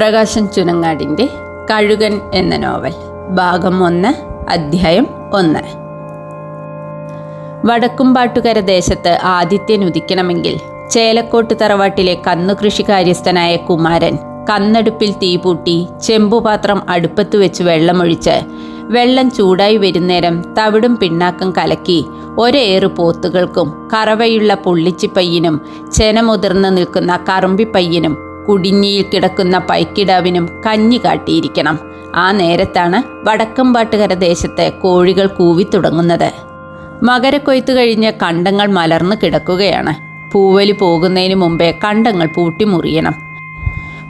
പ്രകാശൻ ചുനങ്ങാടിൻ്റെ കഴുകൻ എന്ന നോവൽ ഭാഗം 1 അധ്യായം 1. വടക്കുംപാട്ടുകര ദേശത്ത് ആദിത്യൻ ഉദിക്കണമെങ്കിൽ ചേലക്കോട്ട് തറവാട്ടിലെ കന്നുകൃഷി കാര്യസ്ഥനായ കുമാരൻ കന്നടുപ്പിൽ തീപൂട്ടി ചെമ്പുപാത്രം അടുപ്പത്ത് വെച്ച് വെള്ളമൊഴിച്ച് വെള്ളം ചൂടായി വരുന്നേരം തവിടും പിണ്ണാക്കും കലക്കി ഒരേറ് പോത്തുകൾക്കും കറവയുള്ള പുള്ളിച്ചിപ്പയ്യനും ചെനമുതിർന്ന് നിൽക്കുന്ന കറുമ്പിപ്പയ്യനും കുടിഞ്ഞിയിൽ കിടക്കുന്ന പൈക്കിടാവിനും കഞ്ഞി കാട്ടിയിരിക്കണം. ആ നേരത്താണ് വടക്കമ്പാട്ടുകര ദേശത്തെ കോഴികൾ കൂവിത്തുടങ്ങുന്നത്. മകരക്കൊയ്ത്ത് കഴിഞ്ഞ് കണ്ടങ്ങൾ മലർന്നു കിടക്കുകയാണ്. പൂവലി പോകുന്നതിന് മുമ്പേ കണ്ടങ്ങൾ പൂട്ടിമുറിയണം.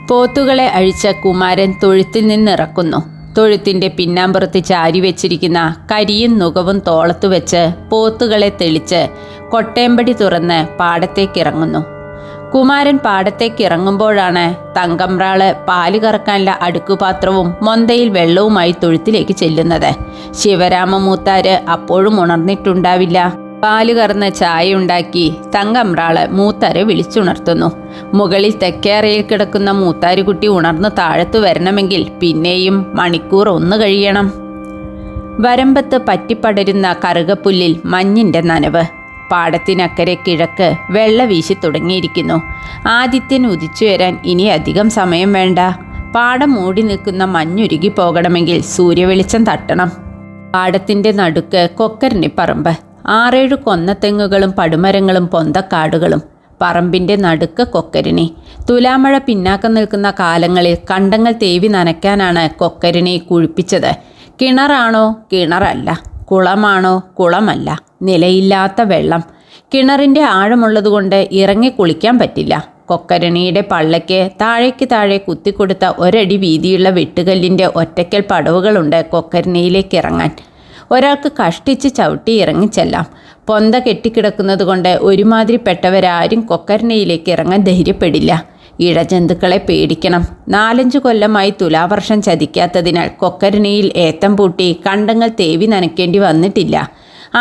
പോത്തുകളെ അഴിച്ച കുമാരൻ തൊഴുത്തിൽ നിന്നിറക്കുന്നു. തൊഴുത്തിൻ്റെ പിന്നാമ്പുറത്ത് ചാരി വെച്ചിരിക്കുന്ന കരിയും നുകവും തോളത്തു വെച്ച് പോത്തുകളെ തെളിച്ച് കൊട്ടേമ്പടി തുറന്ന് പാടത്തേക്കിറങ്ങുന്നു. കുമാരൻ പാടത്തേക്കിറങ്ങുമ്പോഴാണ് തങ്കമ്പ്രാള് പാല് കറക്കാനുള്ള അടുക്കുപാത്രവും മൊന്തയിൽ വെള്ളവുമായി തൊഴുത്തിലേക്ക് ചെല്ലുന്നത്. ശിവരാമമൂത്താര് അപ്പോഴും ഉണർന്നിട്ടുണ്ടാവില്ല. പാല് കറന്ന് ചായ ഉണ്ടാക്കി തങ്കമ്പ്രാള് മൂത്താരെ വിളിച്ചുണർത്തുന്നു. മുകളിൽ തെക്കേറയിൽ കിടക്കുന്ന മൂത്താരുകുട്ടി ഉണർന്ന് താഴത്തു വരണമെങ്കിൽ പിന്നെയും മണിക്കൂർ 1 കഴിയണം. വരമ്പത്ത് പറ്റിപ്പടരുന്ന കറുകപ്പുല്ലിൽ മഞ്ഞിൻ്റെ നനവ്. പാടത്തിനക്കരെ കിഴക്ക് വെള്ള വീശി തുടങ്ങിയിരിക്കുന്നു. ആദിത്യൻ ഉദിച്ചു വരാൻ ഇനി അധികം സമയം വേണ്ട. പാടം മൂടി നിൽക്കുന്ന മഞ്ഞുരുകി പോകണമെങ്കിൽ സൂര്യവെളിച്ചം തട്ടണം. പാടത്തിൻ്റെ നടുക്ക് കൊക്കരണിപ്പറമ്പ്. 6-7 കൊന്നത്തെങ്ങുകളും പടുമരങ്ങളും പൊന്തക്കാടുകളും. പറമ്പിൻ്റെ നടുക്ക് കൊക്കരിണി. തുലാമഴ പിന്നാക്കം നിൽക്കുന്ന കാലങ്ങളിൽ കണ്ടങ്ങൾ തേവി നനയ്ക്കാനാണ് കൊക്കരിണി കുഴിപ്പിച്ചത്. കിണറാണോ? കിണറല്ല. കുളമാണോ? കുളമല്ല. നിലയില്ലാത്ത വെള്ളം. കിണറിൻ്റെ ആഴമുള്ളതുകൊണ്ട് ഇറങ്ങി കുളിക്കാൻ പറ്റില്ല. കൊക്കരണിയുടെ പള്ളയ്ക്ക് താഴേക്ക് കുത്തിക്കൊടുത്ത 1 അടി വീതിയുള്ള വെട്ടുകല്ലിൻ്റെ ഒറ്റയ്ക്കൽ പടവുകളുണ്ട് കൊക്കരണിയിലേക്ക് ഇറങ്ങാൻ. ഒരാൾക്ക് കഷ്ടിച്ച് ചവിട്ടി ഇറങ്ങിച്ചെല്ലാം. പൊന്ത കെട്ടിക്കിടക്കുന്നത് കൊണ്ട് ഒരുമാതിരിപ്പെട്ടവരാരും കൊക്കരണിയിലേക്ക് ഇറങ്ങാൻ ധൈര്യപ്പെടില്ല. ഇഴജന്തുക്കളെ പേടിക്കണം. 4-5 കൊല്ലമായി തുലാവർഷം ചതിക്കാത്തതിനാൽ കൊക്കരണിയിൽ ഏത്തം പൂട്ടി കണ്ടങ്ങൾ തേവി നനയ്ക്കേണ്ടി വന്നിട്ടില്ല.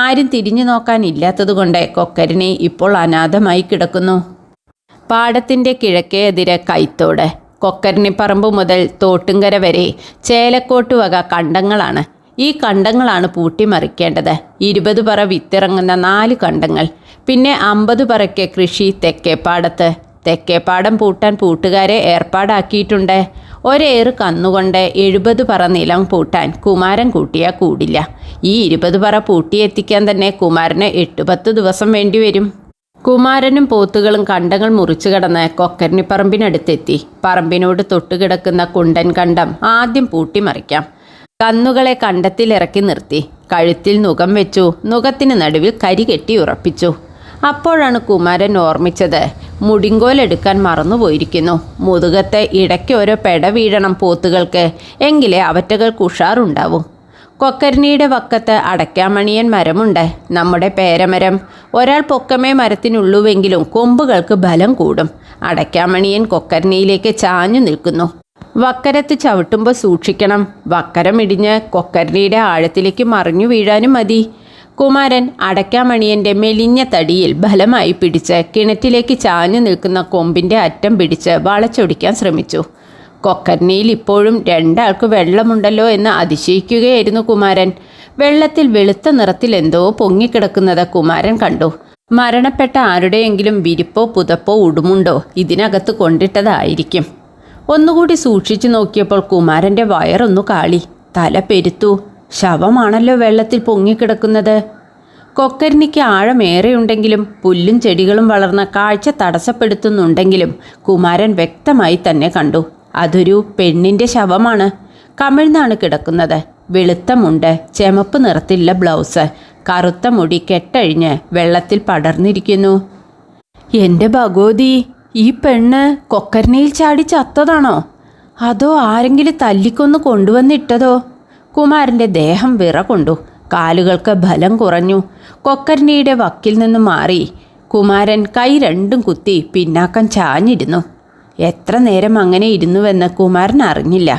ആരും തിരിഞ്ഞു നോക്കാനില്ലാത്തതുകൊണ്ട് കൊക്കരണി ഇപ്പോൾ അനാഥമായി കിടക്കുന്നു. പാടത്തിൻ്റെ കിഴക്കേ എതിരെ കൈത്തോട്. കൊക്കരണിപ്പറമ്പ് മുതൽ തോട്ടുങ്കര വരെ ചേലക്കോട്ട് വക കണ്ടങ്ങളാണ്. ഈ കണ്ടങ്ങളാണ് പൂട്ടിമറിക്കേണ്ടത്. 20 പറ വിത്തിറങ്ങുന്ന 4 കണ്ടങ്ങൾ. പിന്നെ 50 പറയ്ക്ക് കൃഷി തെക്കേപ്പാടത്ത്. തെക്കേപ്പാടം പൂട്ടാൻ പൂട്ടുകാരെ ഏർപ്പാടാക്കിയിട്ടുണ്ട്. ഒരേറ് കന്നുകൊണ്ട് 70 പറ നിലം പൂട്ടാൻ കുമാരൻ കൂട്ടിയാൽ കൂടില്ല. ഈ 20 പറ പൂട്ടിയെത്തിക്കാൻ തന്നെ കുമാരന് 8-10 ദിവസം വേണ്ടിവരും. കുമാരനും പോത്തുകളും കണ്ടങ്ങൾ മുറിച്ചു കടന്ന് കൊക്കരണിപ്പറമ്പിനടുത്തെത്തി. പറമ്പിനോട് തൊട്ടുകിടക്കുന്ന കുണ്ടൻ കണ്ടം ആദ്യം പൂട്ടിമറിക്കാം. കന്നുകളെ കണ്ടത്തിലിറക്കി നിർത്തി. കഴുത്തിൽ നുകം വെച്ചു. നുകത്തിന് നടുവിൽ കരി കെട്ടി ഉറപ്പിച്ചു. അപ്പോഴാണ് കുമാരൻ ഓർമ്മിച്ചത്, മുടിങ്കോലെടുക്കാൻ മറന്നുപോയിരിക്കുന്നു. മുതുകത്തെ ഇടയ്ക്ക് ഓരോ പെട വീഴണം പോത്തുകൾക്ക്, എങ്കിലേ അവറ്റകൾക്ക് ഉഷാറുണ്ടാവും. കൊക്കരണിയുടെ വക്കത്ത് അടയ്ക്കാമണിയൻ മരമുണ്ട്. നമ്മുടെ പേരമരം. ഒരാൾ പൊക്കമേ മരത്തിനുള്ളുവെങ്കിലും കൊമ്പുകൾക്ക് ബലം കൂടും. അടയ്ക്കാമണിയൻ കൊക്കരണിയിലേക്ക് ചാഞ്ഞു നിൽക്കുന്നു. വക്കരത്ത് ചവിട്ടുമ്പോൾ സൂക്ഷിക്കണം. വക്കരം ഇടിഞ്ഞ് കൊക്കരണിയുടെ ആഴത്തിലേക്ക് മറിഞ്ഞു വീഴാനും മതി. കുമാരൻ അടയ്ക്കാമണിയൻ്റെ മെലിഞ്ഞ തടിയിൽ ബലമായി പിടിച്ച് കിണറ്റിലേക്ക് ചാഞ്ഞു നിൽക്കുന്ന കൊമ്പിൻ്റെ അറ്റം പിടിച്ച് വളച്ചൊടിക്കാൻ ശ്രമിച്ചു. കൊക്കരണിയിൽ ഇപ്പോഴും 2 ആൾക്ക് വെള്ളമുണ്ടല്ലോ എന്ന് അതിശയിക്കുകയായിരുന്നു കുമാരൻ. വെള്ളത്തിൽ വെളുത്ത നിറത്തിൽ എന്തോ പൊങ്ങിക്കിടക്കുന്നത് കുമാരൻ കണ്ടു. മരണപ്പെട്ട ആരുടെയെങ്കിലും വിരിപ്പോ പുതപ്പോ ഉടുമുണ്ടോ ഇതിനകത്ത് കൊണ്ടിട്ടതായിരിക്കും. ഒന്നുകൂടി സൂക്ഷിച്ചു നോക്കിയപ്പോൾ കുമാരൻ്റെ വയറൊന്നു കാളി. തല പെരുത്തു. ശവമാണല്ലോ വെള്ളത്തിൽ പൊങ്ങിക്കിടക്കുന്നത്. കൊക്കരണിക്ക് ആഴമേറെയുണ്ടെങ്കിലും പുല്ലും ചെടികളും വളർന്ന കാഴ്ച തടസ്സപ്പെടുത്തുന്നുണ്ടെങ്കിലും കുമാരൻ വ്യക്തമായി തന്നെ കണ്ടു. അതൊരു പെണ്ണിൻ്റെ ശവമാണ്. കമിഴ്ന്നാണ് കിടക്കുന്നത്. വെളുത്ത മുണ്ട്, ചെമപ്പ് നിറത്തിലുള്ള ബ്ലൗസ്, കറുത്ത മുടി കെട്ടഴിഞ്ഞ് വെള്ളത്തിൽ പടർന്നിരിക്കുന്നു. എൻ്റെ ഭഗവതി, ഈ പെണ്ണ് കൊക്കരണിയിൽ ചാടി ചത്തതാണോ? അതോ ആരെങ്കിലും തല്ലിക്കൊന്ന് കൊണ്ടുവന്നിട്ടതോ? കുമാരൻ്റെ ദേഹം വിറകൊണ്ടു. കാലുകൾക്ക് ബലം കുറഞ്ഞു. കൊക്കരണിയുടെ വക്കിൽ നിന്ന് മാറി കുമാരൻ കൈ 2ഉം കുത്തി പിന്നാക്കം ചാഞ്ഞിരുന്നു. എത്ര നേരം അങ്ങനെ ഇരുന്നുവെന്ന് കുമാരൻ അറിഞ്ഞില്ല.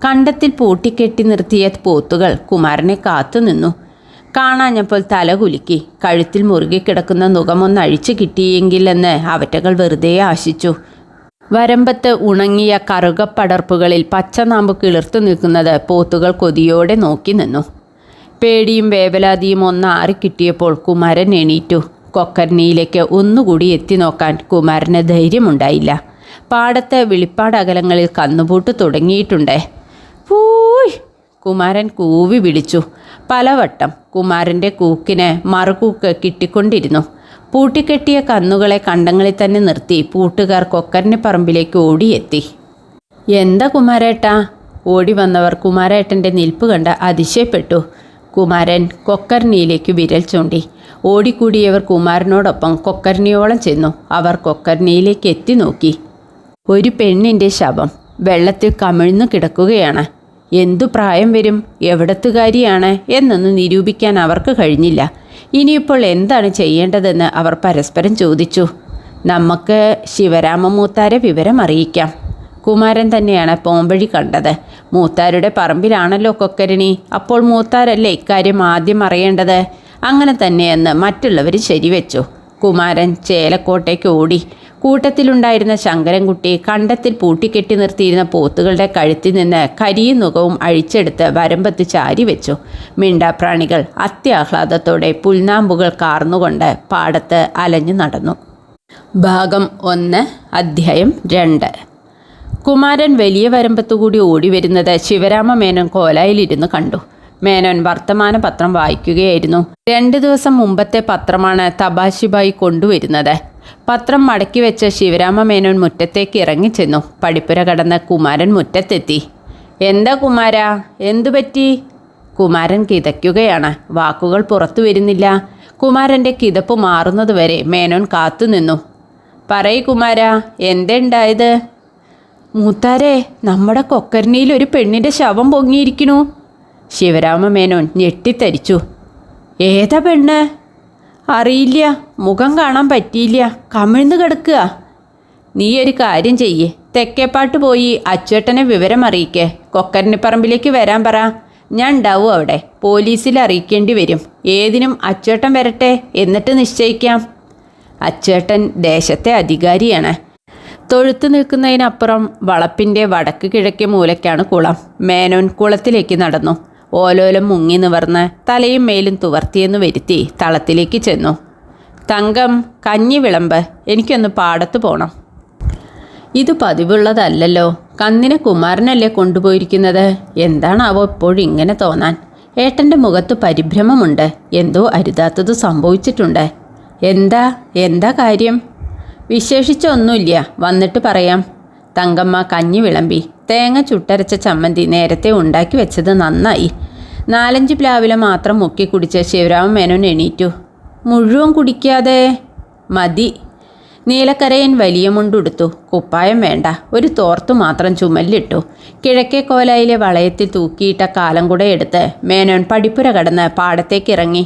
കണ്ടത്തിൽ പൂട്ടിക്കെട്ടി നിർത്തിയ പോത്തുകൾ കുമാരനെ കാത്തുനിന്നു. കാണാഞ്ഞപ്പോൾ തല കുലുക്കി. കഴുത്തിൽ മുറുകെ കിടക്കുന്ന നുകമൊന്ന് അഴിച്ചു കിട്ടിയെങ്കിലെന്ന് അവറ്റകൾ വെറുതെ ആശിച്ചു. വരമ്പത്ത് ഉണങ്ങിയ കറുകപ്പടർപ്പുകളിൽ പച്ചനാമ്പ് കിളിർത്തു നിൽക്കുന്നത് പോത്തുകൾ കൊതിയോടെ നോക്കി നിന്നു. പേടിയും വേവലാതിയും ഒന്നാറിക്കിട്ടിയപ്പോൾ കുമാരൻ എണീറ്റു. കൊക്കർണിയിലേക്ക് ഒന്നുകൂടി എത്തി നോക്കാൻ കുമാരന് ധൈര്യമുണ്ടായില്ല. പാടത്തെ വിളിപ്പാടകലങ്ങളിൽ കന്നുപൂട്ട് തുടങ്ങിയിട്ടുണ്ട്. പൂയ്! കുമാരൻ കൂവി വിളിച്ചു. പലവട്ടം കുമാരൻ്റെ കൂക്കിന് മറുകൂക്ക് കിട്ടിക്കൊണ്ടിരുന്നു. പൂട്ടിക്കെട്ടിയ കന്നുകളെ കണ്ടങ്ങളിൽ തന്നെ നിർത്തി പൂട്ടുകാർ കൊക്കർണി പറമ്പിലേക്ക് ഓടിയെത്തി. എന്താ കുമാരേട്ടാ? ഓടി വന്നവർ കുമാരേട്ടൻ്റെ നിൽപ്പ് കണ്ട് അതിശയപ്പെട്ടു. കുമാരൻ കൊക്കർണിയിലേക്ക് വിരൽ ചൂണ്ടി. ഓടിക്കൂടിയവർ കുമാരനോടൊപ്പം കൊക്കർണിയോളം ചെന്നു. അവർ കൊക്കർണിയിലേക്ക് എത്തി നോക്കി. ഒരു പെണ്ണിൻ്റെ ശവം വെള്ളത്തിൽ കമിഴ്ന്നു കിടക്കുകയാണ്. എന്തു പ്രായം വരും, എവിടത്തുകാരിയാണ് എന്നൊന്നും നിരൂപിക്കാൻ അവർക്ക് കഴിഞ്ഞില്ല. ഇനിയിപ്പോൾ എന്താണ് ചെയ്യേണ്ടതെന്ന് അവർ പരസ്പരം ചോദിച്ചു. നമുക്ക് ശിവരാമ മൂത്താരെ വിവരം അറിയിക്കാം. കുമാരൻ തന്നെയാണ് പോംവഴി കണ്ടത്. മൂത്താരുടെ പറമ്പിലാണല്ലോ കൊക്കരണി. അപ്പോൾ മൂത്താരല്ലേ ഇക്കാര്യം ആദ്യം അറിയേണ്ടത്. അങ്ങനെ തന്നെയെന്ന് മറ്റുള്ളവർ ശരിവെച്ചു. കുമാരൻ ചേലക്കോട്ടേക്ക് ഓടി. കൂട്ടത്തിലുണ്ടായിരുന്ന ശങ്കരൻകുട്ടി കണ്ടത്തിൽ പൂട്ടിക്കെട്ടി നിർത്തിയിരുന്ന പോത്തുകളുടെ കഴുത്തിൽ നിന്ന് കരിയും നുകവും അഴിച്ചെടുത്ത് വരമ്പത്ത് ചാരി വെച്ചു. മിണ്ടാപ്രാണികൾ അത്യാഹ്ലാദത്തോടെ പുൽനാമ്പുകൾ കാർന്നുകൊണ്ട് പാടത്ത് അലഞ്ഞു നടന്നു. ഭാഗം 1 അധ്യായം 2. കുമാരൻ വലിയ വരമ്പത്തുകൂടി ഓടി വരുന്നത് ശിവരാമ മേനോൻ കോലായിലിരുന്ന് കണ്ടു. മേനോൻ വർത്തമാന പത്രം വായിക്കുകയായിരുന്നു. 2 ദിവസം മുമ്പത്തെ പത്രമാണ് തപാശിബായി കൊണ്ടുവരുന്നത്. പത്രം മടക്കി വെച്ച് ശിവരാമ മേനോൻ മുറ്റത്തേക്ക് ഇറങ്ങിച്ചെന്നു. പടിപ്പുര കടന്ന് കുമാരൻ മുറ്റത്തെത്തി. എന്താ കുമാരാ, എന്തു പറ്റി? കുമാരൻ കിതയ്ക്കുകയാണ്. വാക്കുകൾ പുറത്തു വരുന്നില്ല. കുമാരൻ്റെ കിതപ്പ് മാറുന്നതുവരെ മേനോൻ കാത്തുനിന്നു. പറയ് കുമാരാ, എന്തുണ്ടായത്? മൂത്താരെ, നമ്മുടെ കൊക്കർണിയിൽ ഒരു പെണ്ണിൻ്റെ ശവം പൊങ്ങിയിരിക്കണു. ശിവരാമ മേനോൻ ഞെട്ടിത്തരിച്ചു. ഏതാ പെണ്ണ്? അറിയില്ല, മുഖം കാണാൻ പറ്റിയില്ല, കമിഴ്ന്ന് കിടക്കുക. നീ ഒരു കാര്യം ചെയ്യേ, തെക്കേപ്പാട്ട് പോയി അച്ചേട്ടനെ വിവരം അറിയിക്കേ. കൊക്കർണിപ്പറമ്പിലേക്ക് വരാൻ പറ. ഞാൻ ഉണ്ടാവും അവിടെ. പോലീസിൽ അറിയിക്കേണ്ടി വരും. ഏതിനും അച്ചേട്ടൻ വരട്ടെ, എന്നിട്ട് നിശ്ചയിക്കാം. അച്ചേട്ടൻ ദേശത്തെ അധികാരിയാണ്. തൊഴുത്തു നിൽക്കുന്നതിനപ്പുറം വളപ്പിൻ്റെ വടക്ക് കിഴക്കേ മൂലയ്ക്കാണ് കുളം. മേനോൻ കുളത്തിലേക്ക് നടന്നു. ഓലോലം മുങ്ങി നിവർന്ന് തലയും മേലും തുവർത്തിയെന്ന് വരുത്തി തളത്തിലേക്ക് ചെന്നു. തങ്കം, കഞ്ഞി വിളമ്പ്, എനിക്കൊന്ന് പാടത്ത് പോകണം. ഇത് പതിവുള്ളതല്ലല്ലോ. കന്നിനെ കുമാരനല്ലേ കൊണ്ടുപോയിരിക്കുന്നത്. എന്താണാവോ ഇപ്പോഴും ഇങ്ങനെ തോന്നാൻ? ഏട്ടൻ്റെ മുഖത്ത് പരിഭ്രമമുണ്ട്. എന്തോ അരുതാത്തത് സംഭവിച്ചിട്ടുണ്ട്. എന്താ കാര്യം? വിശേഷിച്ചൊന്നുമില്ല, വന്നിട്ട് പറയാം. തങ്കമ്മ കഞ്ഞി വിളമ്പി. തേങ്ങ ചുട്ടരച്ച ചമ്മന്തി നേരത്തെ ഉണ്ടാക്കി വെച്ചത് നന്നായി. 4-5 പ്ലാവില മാത്രം മുക്കി കുടിച്ച് ശിവരാമ മേനോൻ എണീറ്റു. മുഴുവൻ കുടിക്കാതെ? മതി. നീലക്കരയൻ വലിയ മുണ്ടുടുത്തു. കുപ്പായം വേണ്ട, ഒരു തോർത്തു മാത്രം ചുമലിലിട്ടു. കിഴക്കേ കോലായിലെ വളയത്തിൽ തൂക്കിയിട്ട കാലം കൂടെ എടുത്ത് മേനോൻ പടിപ്പുര കടന്ന് പാടത്തേക്കിറങ്ങി.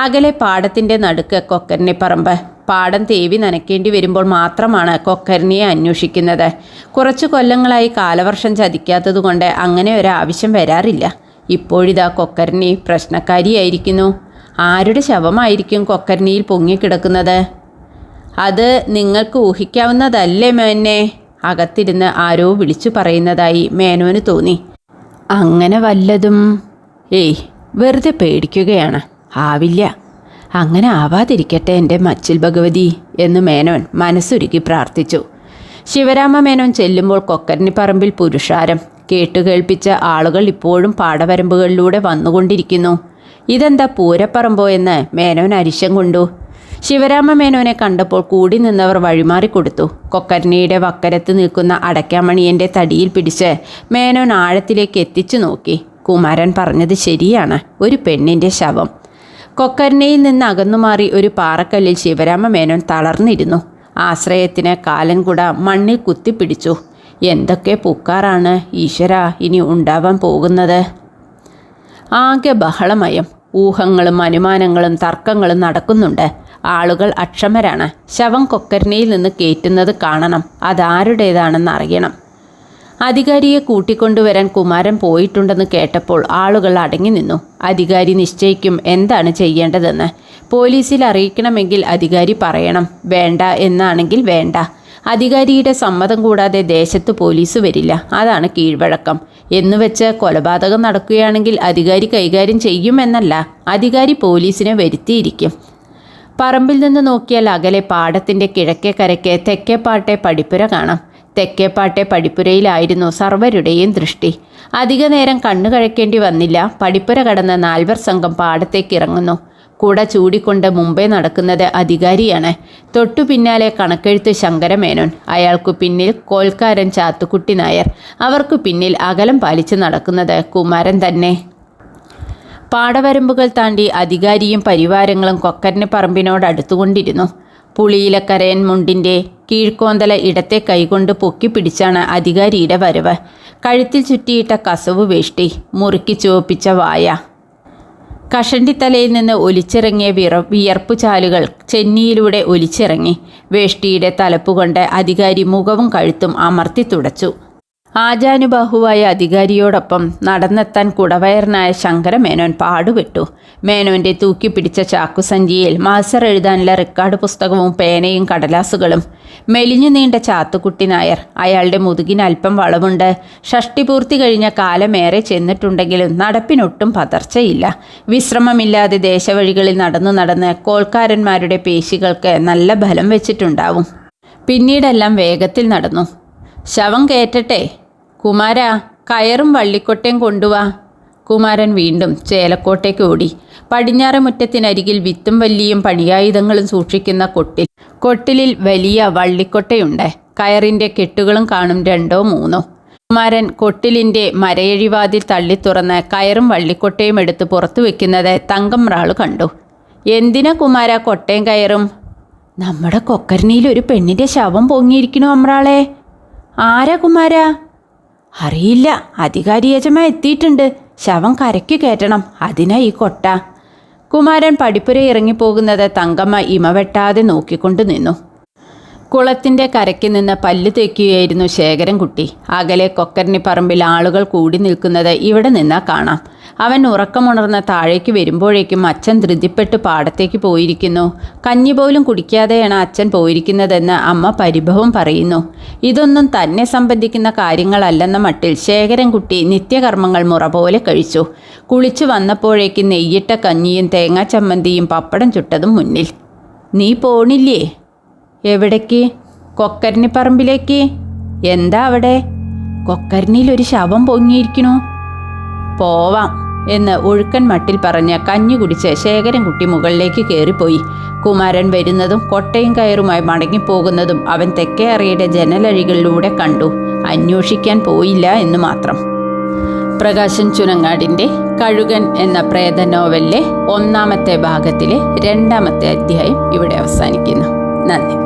അകലെ പാടത്തിൻ്റെ നടുക്ക് കൊക്കർണിപ്പറമ്പ്. പാടം തേവി നനയ്ക്കേണ്ടി വരുമ്പോൾ മാത്രമാണ് കൊക്കർണിയെ അന്വേഷിക്കുന്നത്. കുറച്ചു കൊല്ലങ്ങളായി കാലവർഷം ചതിക്കാത്തതുകൊണ്ട് അങ്ങനെ ഒരാവശ്യം വരാറില്ല. ഇപ്പോഴിതാ കൊക്കർണി പ്രശ്നക്കാരിയായിരിക്കുന്നു. ആരുടെ ശവമായിരിക്കും കൊക്കർണിയിൽ പൊങ്ങിക്കിടക്കുന്നത്? അത് നിങ്ങൾക്ക് ഊഹിക്കാവുന്നതല്ലേ മേനെ? അകത്തിരുന്ന് ആരോ വിളിച്ചു പറയുന്നതായി മേനോന് തോന്നി. അങ്ങനെ വല്ലതും? ഏയ്, വെറുതെ പേടിക്കുകയാണ്. ആവില്ല. അങ്ങനെ ആവാതിരിക്കട്ടെ എൻ്റെ മച്ചിൽ ഭഗവതി എന്ന് മേനോൻ മനസ്സുരുക്കി പ്രാർത്ഥിച്ചു. ശിവരാമ മേനോൻ ചെല്ലുമ്പോൾ കൊക്കർണിപ്പറമ്പിൽ പുരുഷാരം. കേട്ടുകേൾപ്പിച്ച ആളുകൾ ഇപ്പോഴും പാടവരമ്പുകളിലൂടെ വന്നുകൊണ്ടിരിക്കുന്നു. ഇതെന്താ പൂരപ്പറമ്പോ എന്ന് മേനോൻ അരിശം കൊണ്ടു. ശിവരാമ മേനോനെ കണ്ടപ്പോൾ കൂടി നിന്നവർ വഴിമാറിക്കൊടുത്തു. കൊക്കർണിയുടെ വക്കരത്ത് നിൽക്കുന്ന അടയ്ക്കാമണിയൻ്റെ തടിയിൽ പിടിച്ച് മേനോൻ ആഴത്തിലേക്ക് എത്തിച്ചു നോക്കി. കുമാരൻ പറഞ്ഞത് ശരിയാണ്, ഒരു പെണ്ണിൻ്റെ ശവം. കൊക്കർണിയിൽ നിന്ന് അകന്നുമാറി ഒരു പാറക്കല്ലിൽ ശിവരാമ മേനോൻ തളർന്നിരുന്നു. ആശ്രയത്തിന് കാലൻകുട മണ്ണിൽ കുത്തിപ്പിടിച്ചു. എന്തൊക്കെ പുക്കാറാണ് ഈശ്വര ഇനി ഉണ്ടാവാൻ പോകുന്നത്? ആകെ ബഹളമയം. ഊഹങ്ങളും അനുമാനങ്ങളും തർക്കങ്ങളും നടക്കുന്നുണ്ട്. ആളുകൾ അക്ഷമരാണ്. ശവം കൊക്കർണിയിൽ നിന്ന് കയറ്റുന്നത് കാണണം. അതാരുടേതാണെന്ന് അറിയണം. അധികാരിയെ കൂട്ടിക്കൊണ്ടുവരാൻ കുമാരൻ പോയിട്ടുണ്ടെന്ന് കേട്ടപ്പോൾ ആളുകൾ അടങ്ങി നിന്നു. അധികാരി നിശ്ചയിക്കും എന്താണ് ചെയ്യേണ്ടതെന്ന്. പോലീസിൽ അറിയിക്കണമെങ്കിൽ അധികാരി പറയണം. വേണ്ട എന്നാണെങ്കിൽ വേണ്ട. അധികാരിയുടെ സമ്മതം കൂടാതെ ദേശത്ത് പോലീസ് വരില്ല. അതാണ് കീഴ്വഴക്കം. എന്നുവെച്ച് കൊലപാതകം നടക്കുകയാണെങ്കിൽ അധികാരി കൈകാര്യം ചെയ്യുമെന്നല്ല, അധികാരി പോലീസിനെ വരുത്തിയിരിക്കും. പറമ്പിൽ നിന്ന് നോക്കിയാൽ അകലെ പാടത്തിൻ്റെ കിഴക്കേ കരയ്ക്ക് തെക്കേപ്പാട്ടെ പടിപ്പുര കാണാം. തെക്കേപ്പാട്ടെ പടിപ്പുരയിലായിരുന്നു സർവരുടെയും ദൃഷ്ടി. അധിക നേരം കണ്ണു കഴിക്കേണ്ടി വന്നില്ല. പടിപ്പുര കടന്ന് 4 സംഘം പാടത്തേക്ക് ഇറങ്ങുന്നു. കുട ചൂടിക്കൊണ്ട് മുമ്പേ നടക്കുന്നത് അധികാരിയാണ്. തൊട്ടു പിന്നാലെ കണക്കെഴുത്ത് ശങ്കരമേനോൻ, അയാൾക്കു പിന്നിൽ കോൽക്കാരൻ ചാത്തുക്കുട്ടി നായർ, അവർക്കു പിന്നിൽ അകലം പാലിച്ച് നടക്കുന്നത് കുമാരൻ തന്നെ. പാടവരമ്പുകൾ താണ്ടി അധികാരിയും പരിവാരങ്ങളും കൊക്കരന് പറമ്പിനോടടുത്തുകൊണ്ടിരുന്നു. പുളിയിലക്കരയൻ മുണ്ടിൻ്റെ കീഴ്ക്കോന്തല ഇടത്തെ കൈകൊണ്ട് പൊക്കി പിടിച്ചാണ് അധികാരിയുടെ വരവ്. കഴുത്തിൽ ചുറ്റിയിട്ട കസവ് വേഷ്ടി, മുറുക്കി ചുവപ്പിച്ച വായ, കഷണ്ടിത്തലയിൽ നിന്ന് ഒലിച്ചിറങ്ങിയ വിയർപ്പുചാലുകൾ ചെന്നിയിലൂടെ ഒലിച്ചിറങ്ങി. വേഷ്ടിയുടെ തലപ്പുകൊണ്ട് അധികാരി മുഖവും കഴുത്തും അമർത്തി തുടച്ചു. ആജാനുബാഹുവായ അധികാരിയോടൊപ്പം നടന്നെത്താൻ കുടവയറിനായ ശങ്കരമേനോൻ പാടുപെട്ടു. മേനോൻ്റെ തൂക്കിപ്പിടിച്ച ചാക്കുസഞ്ചിയിൽ മാസ്റ്റർ എഴുതാനുള്ള റെക്കോർഡ് പുസ്തകവും പേനയും കടലാസുകളും. മെലിഞ്ഞു നീണ്ട ചാത്തുക്കുട്ടി നായർ, അയാളുടെ മുതുകിന് അല്പം വളവുണ്ട്. ഷഷ്ടിപൂർത്തി കഴിഞ്ഞ കാലമേറെ ചെന്നിട്ടുണ്ടെങ്കിലും നടപ്പിനൊട്ടും പതർച്ചയില്ല. വിശ്രമമില്ലാതെ ദേശവഴികളിൽ നടന്ന് കോൽക്കാരന്മാരുടെ പേശികൾക്ക് നല്ല ബലം വെച്ചിട്ടുണ്ടാവും. പിന്നീടെല്ലാം വേഗത്തിൽ നടന്നു. ശവം കേറ്റട്ടെ കുമാരാ, കയറും വള്ളിക്കൊട്ടയും കൊണ്ടുവാ. കുമാരൻ വീണ്ടും ചേലക്കോട്ടേക്ക് ഓടി. പടിഞ്ഞാറ് മുറ്റത്തിനരികിൽ വിത്തും വല്ലിയും പണിയായുധങ്ങളും സൂക്ഷിക്കുന്ന കൊട്ടിലിൽ വലിയ വള്ളിക്കൊട്ടയുണ്ട്. കയറിൻ്റെ കെട്ടുകളും കാണും 2 or 3. കുമാരൻ കൊട്ടിലിൻ്റെ മരയഴിവാതിൽ തള്ളി തുറന്ന് കയറും വള്ളിക്കൊട്ടയും എടുത്ത് പുറത്തു വെക്കുന്നത് തങ്കമ്രാള് കണ്ടു. എന്തിനാ കുമാര കൊട്ടയും കയറും? നമ്മുടെ കൊക്കരണിയിൽ ഒരു പെണ്ണിൻ്റെ ശവം പൊങ്ങിയിരിക്കണു അമ്രാളെ. ആരാ കുമാര? അറിയില്ല, അധികാരി യജമാൻ എത്തിയിട്ടുണ്ട്. ശവം കരയ്ക്ക് കയറ്റണം, അതിനാ ഈ കൊട്ട. കുമാരൻ പടിപ്പുര ഇറങ്ങിപ്പോകുന്നത് തങ്കമ്മ ഇമവെട്ടാതെ നോക്കിക്കൊണ്ടു നിന്നു. കുളത്തിൻ്റെ കരയ്ക്ക് നിന്ന് പല്ല് തേക്കുകയായിരുന്നു ശേഖരൻകുട്ടി. അകലെ കൊക്കരനി പറമ്പിൽ ആളുകൾ കൂടി നിൽക്കുന്നത് ഇവിടെ നിന്നാൽ കാണാം. അവൻ ഉറക്കമുണർന്ന് താഴേക്ക് വരുമ്പോഴേക്കും അച്ഛൻ ധൃതിപ്പെട്ട് പാടത്തേക്ക് പോയിരിക്കുന്നു. കഞ്ഞി പോലും കുടിക്കാതെയാണ് അച്ഛൻ പോയിരിക്കുന്നതെന്ന് അമ്മ പരിഭവം പറയുന്നു. ഇതൊന്നും തന്നെ സംബന്ധിക്കുന്ന കാര്യങ്ങളല്ലെന്ന മട്ടിൽ ശേഖരൻകുട്ടി നിത്യകർമ്മങ്ങൾ മുറ പോലെ കഴിച്ചു. കുളിച്ചു വന്നപ്പോഴേക്കും നെയ്യിട്ട കഞ്ഞിയും തേങ്ങാ ചമ്മന്തിയും പപ്പടം ചുട്ടതും മുന്നിൽ. നീ പോണില്ലേ? എവിടേക്ക്? കൊക്കരനി പറമ്പിലേക്ക്. എന്താ അവിടെ? കൊക്കരനിയിൽ ഒരു ശവം പൊങ്ങിയിരിക്കണു. പോവാം എന്ന് ഒഴുക്കൻ മട്ടിൽ പറഞ്ഞ് കഞ്ഞി കുടിച്ച് ശേഖരൻകുട്ടി മുകളിലേക്ക് കയറിപ്പോയി. കുമാരൻ വരുന്നതും കൊട്ടയും കയറുമായി മടങ്ങിപ്പോകുന്നതും അവൻ തെക്കേ അറയുടെ ജനലഴികളിലൂടെ കണ്ടു. അന്വേഷിക്കാൻ പോയില്ല എന്ന് മാത്രം. പ്രകാശൻ ചുനങ്ങാടിൻ്റെ കഴുകൻ എന്ന പ്രേത നോവലിലെ 1ാമത്തെ ഭാഗത്തിലെ 2ാമത്തെ അധ്യായം ഇവിടെ അവസാനിക്കുന്നു. നന്ദി.